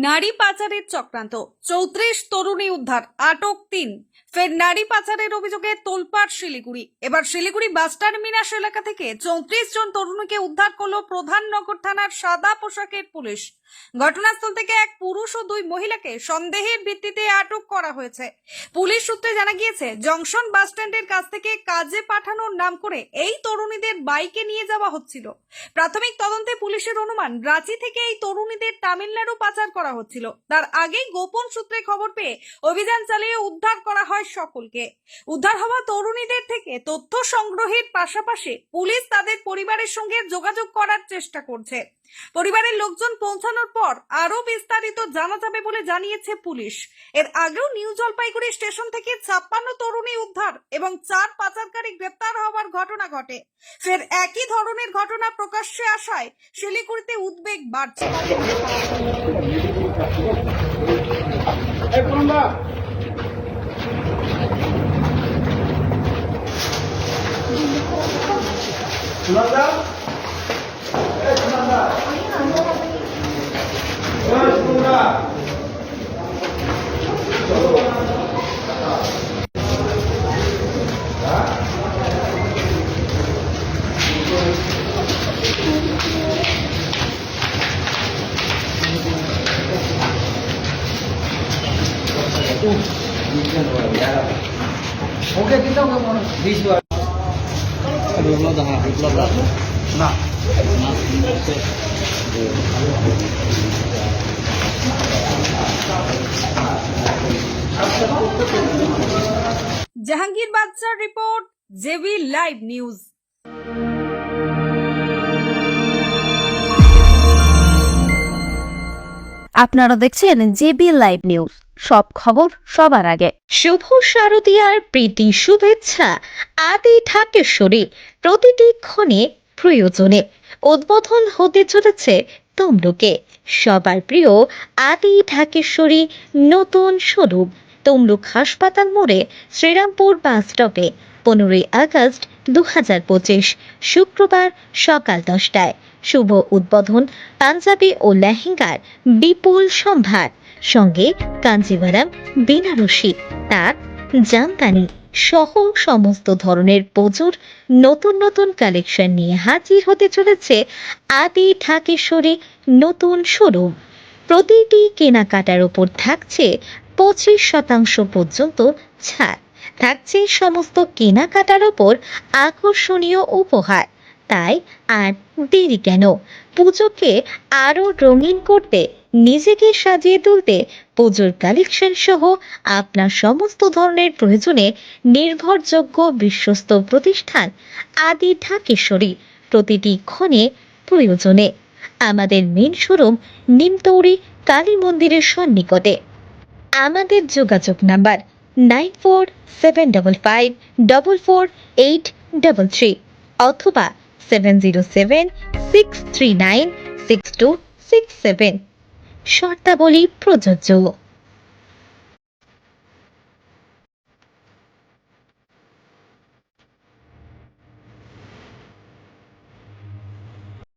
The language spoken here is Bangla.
নারী পাচারের চক্রান্ত, 34 তরুণী উদ্ধার, আটক 3। ফের নারী পাচারের অভিযোগে তোলপাড় শিলিগুড়ি। এবার শিলিগুড়ি বাস টার্মিনাস এলাকা থেকে 34 জন তরুণীকে উদ্ধার করলো প্রধাননগর থানার সাদা পোশাকের পুলিশ। ঘটনাস্থল থেকে এক পুরুষ ও 2 মহিলাকে সন্দেহের ভিত্তিতে আটক করা হয়েছে। পুলিশ সূত্রে জানা গিয়েছে, জংশন বাস স্ট্যান্ডের কাছ থেকে কাজে পাঠানোর নাম করে এই তরুণীদের বাইকে নিয়ে যাওয়া হচ্ছিল। প্রাথমিক তদন্তে পুলিশের অনুমান, রাঁচি থেকে এই তরুণীদের তামিলনাড়ু পাচার করা হচ্ছিল। তার আগেই গোপন সূত্রে খবর পেয়ে অভিযান চালিয়ে উদ্ধার করা হয় সকলকে। উদ্ধার হওয়া তরুণীদের থেকে তথ্য সংগ্রহের পাশাপাশি পুলিশ তাদের পরিবারের সঙ্গে যোগাযোগ করার চেষ্টা করছে। পরিবারের লোকজন পৌঁছানোর পর আরো বিস্তারিত জানা যাবে বলে জানিয়েছে পুলিশ। এর আগেও নিউ জলপাইগুড়ি স্টেশন থেকে 56 তরুণী উদ্ধার এবং 4 পাচারকারী গ্রেপ্তার হওয়ার ঘটনা ঘটে। ফের একই ধরনের ঘটনা প্রকাশ্যে আসায় শিলিগুড়িতে উদ্বেগ বাড়ছে। ओके कितना होगा मोर 20 बार उपलब्ध हाँ उपलब्ध ना জাহাঙ্গীর বাদশার রিপোর্ট, জেবি লাইভ নিউজ। আপনারা দেখছেন জেবি লাইভ নিউজ, সব খবর সবার আগে। শুভ শারদীয়ার প্রীতি শুভেচ্ছা আদি ঢাকেশ্বরী, প্রতিটি ক্ষণে প্রয়োজনে উদ্বোধন হতে চলেছে তমলুকে সবার প্রিয় আদি ঢাকেশ্বরী নতুন স্বরূপ। তমলুক হাসপাতাল মোড়ে শ্রীরামপুর বাস স্টপে 15 আগস্ট 2025 শুক্রবার সকাল 10টায় শুভ উদ্বোধন। পাঞ্জাবি ও লেহেঙ্গার বিপুল সম্ভার, সঙ্গে কাঞ্জিভারাম, বেনারসি, তাঁত, জামদানি সহ সমস্ত ধরনের পুজোর নতুন নতুন কালেকশন নিয়ে হাজির হতে চলেছে আদি ঢাকেশ্বরী নতুন শোরুম। প্রতিটি কেনাকাটার উপর থাকছে 25% পর্যন্ত ছাড়। থাকছে সমস্ত কেনাকাটার উপর আকর্ষণীয় উপহার। তাই আর দেরি কেন? পুজোকে আরো রঙিন করতে, নিজেকে সাজিয়ে তুলতে পুজোর কালেকশন সহ আপনার সমস্ত ধরনের প্রয়োজনে নির্ভরযোগ্য বিশ্বস্ত প্রতিষ্ঠান আদি ঢাকেশ্বরী, প্রতিটি ক্ষণে প্রয়োজনে। আমাদের মেন শোরুম নিমতৌরি কালী মন্দিরের সন্নিকটে। আমাদের যোগাযোগ নাম্বার 9475544833 অথবা 7076396267। শর্তাবলী প্রযোজ্য।